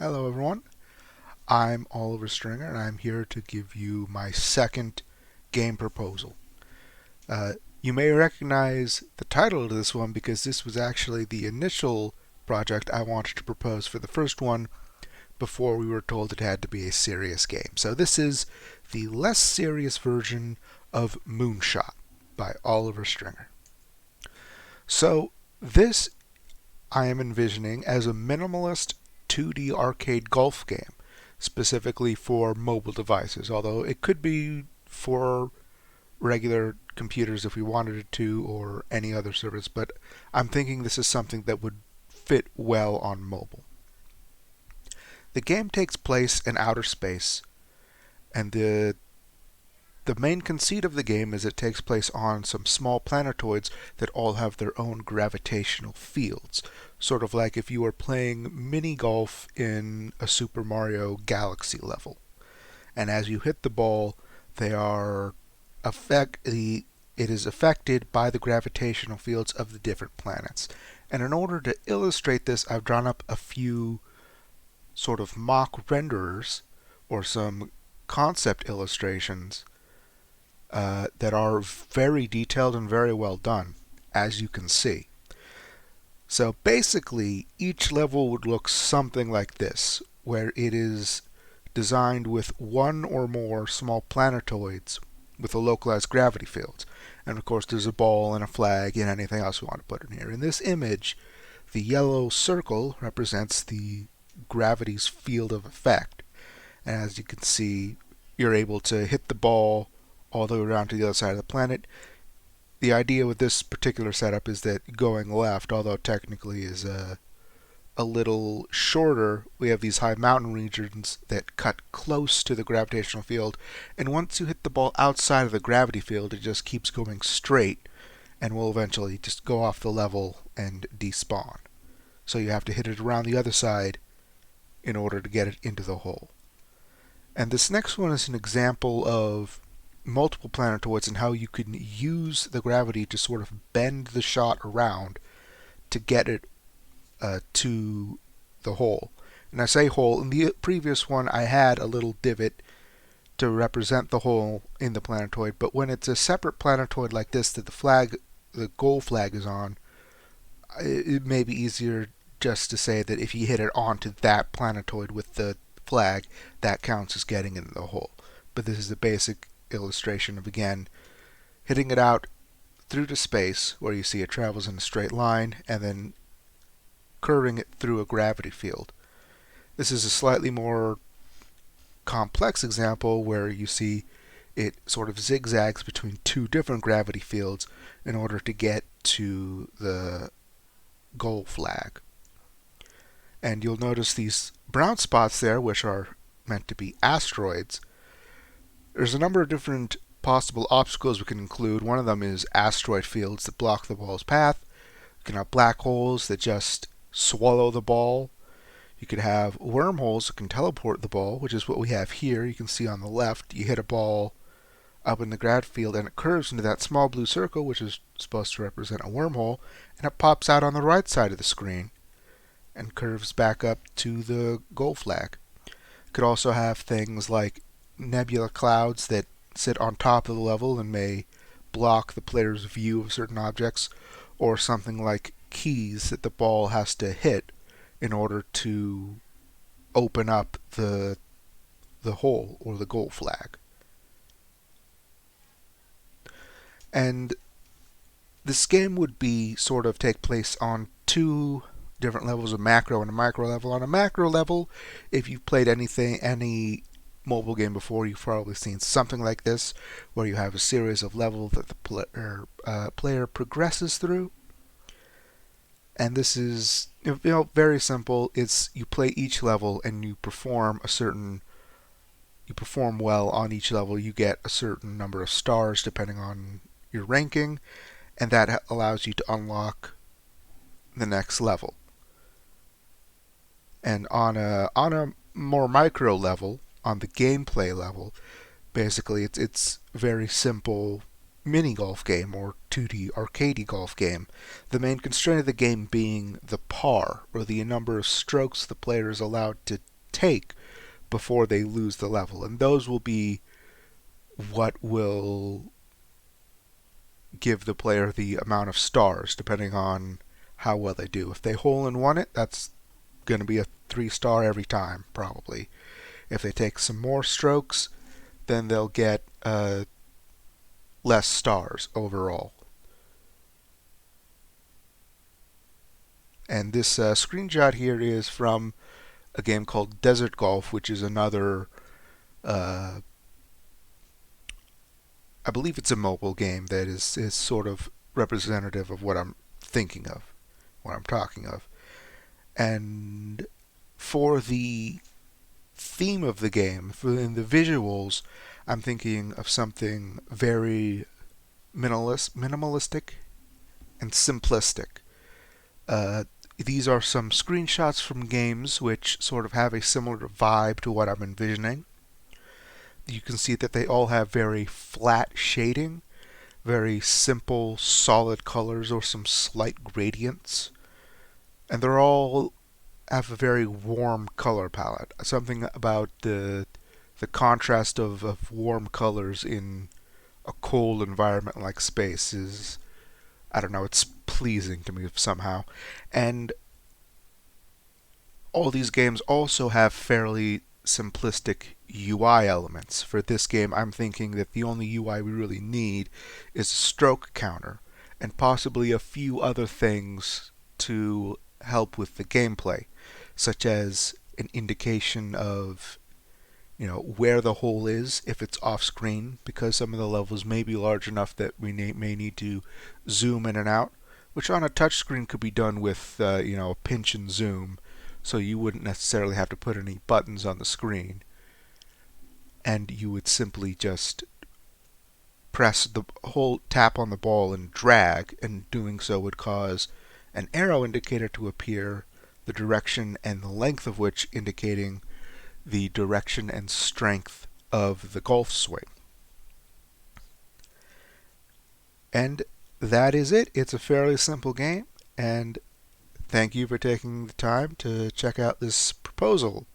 Hello everyone, I'm Oliver Stringer and I'm here to give you my second game proposal. You may recognize the title of this one because this was actually the initial project I wanted to propose for the first one before we were told it had to be a serious game. So this is the less serious version of MoonShot by Oliver Stringer. So this I am envisioning as a minimalist 2D arcade golf game, specifically for mobile devices, although it could be for regular computers if we wanted it to, or any other service, but I'm thinking this is something that would fit well on mobile. The game takes place in outer space, and the main conceit of the game is it takes place on some small planetoids that all have their own gravitational fields. Sort of like if you were playing mini golf in a Super Mario Galaxy level. And as you hit the ball, it is affected by the gravitational fields of the different planets. And in order to illustrate this, I've drawn up a few sort of mock renderers or some concept illustrations that are very detailed and very well done, as you can see. So basically, each level would look something like this, where it is designed with one or more small planetoids with a localized gravity field. And of course, there's a ball and a flag and anything else we want to put in here. In this image, the yellow circle represents the gravity's field of effect. And as you can see, you're able to hit the ball all the way around to the other side of the planet. The idea with this particular setup is that going left, although technically is a little shorter, we have these high mountain regions that cut close to the gravitational field, and once you hit the ball outside of the gravity field, it just keeps going straight and will eventually just go off the level and despawn. So you have to hit it around the other side in order to get it into the hole. And this next one is an example of multiple planetoids and how you can use the gravity to sort of bend the shot around to get it to the hole. And I say hole, in the previous one I had a little divot to represent the hole in the planetoid, but when it's a separate planetoid like this that the goal flag is on, it may be easier just to say that if you hit it onto that planetoid with the flag, that counts as getting into the hole. But this is the basic illustration of, again, hitting it out through to space where you see it travels in a straight line and then curving it through a gravity field. This is a slightly more complex example where you see it sort of zigzags between two different gravity fields in order to get to the goal flag. And you'll notice these brown spots there, which are meant to be asteroids. There's a number of different possible obstacles we can include. One of them is asteroid fields that block the ball's path. You can have black holes that just swallow the ball. You could have wormholes that can teleport the ball, which is what we have here. You can see on the left, you hit a ball up in the gravity field and it curves into that small blue circle, which is supposed to represent a wormhole, and it pops out on the right side of the screen and curves back up to the goal flag. You could also have things like nebula clouds that sit on top of the level and may block the player's view of certain objects, or something like keys that the ball has to hit in order to open up the hole or the goal flag. And this game would be sort of take place on two different levels, a macro and a micro level. On a macro level, if you've played any mobile game before, you've probably seen something like this, where you have a series of levels that the player progresses through. And this is very simple. It's you play each level and you perform well on each level. You get a certain number of stars depending on your ranking, and that allows you to unlock the next level. And on a more micro level, on the gameplay level, basically it's very simple mini golf game or 2D arcadey golf game. The main constraint of the game being the par, or the number of strokes the player is allowed to take before they lose the level. And those will be what will give the player the amount of stars depending on how well they do. If they hole in one it, that's going to be a 3-star every time, probably. If they take some more strokes, then they'll get less stars overall. And this screenshot here is from a game called Desert Golf, which is another, I believe it's a mobile game that is sort of representative of what I'm thinking of, what I'm talking of. And for the theme of the game, in the visuals, I'm thinking of something very minimalistic and simplistic. These are some screenshots from games which sort of have a similar vibe to what I'm envisioning. You can see that they all have very flat shading, very simple, solid colors or some slight gradients. And they're all have a very warm color palette. Something about the contrast of warm colors in a cold environment like space is, I don't know, it's pleasing to me somehow. And all these games also have fairly simplistic UI elements. For this game, I'm thinking that the only UI we really need is a stroke counter and possibly a few other things to help with the gameplay, such as an indication of where the hole is if it's off screen, because some of the levels may be large enough that we may need to zoom in and out, which on a touch screen could be done with a pinch and zoom, so you wouldn't necessarily have to put any buttons on the screen, and you would simply just press the whole tap on the ball and drag, and doing so would cause an arrow indicator to appear, the direction and the length of which indicating the direction and strength of the golf swing. And that is it. It's a fairly simple game, and thank you for taking the time to check out this proposal.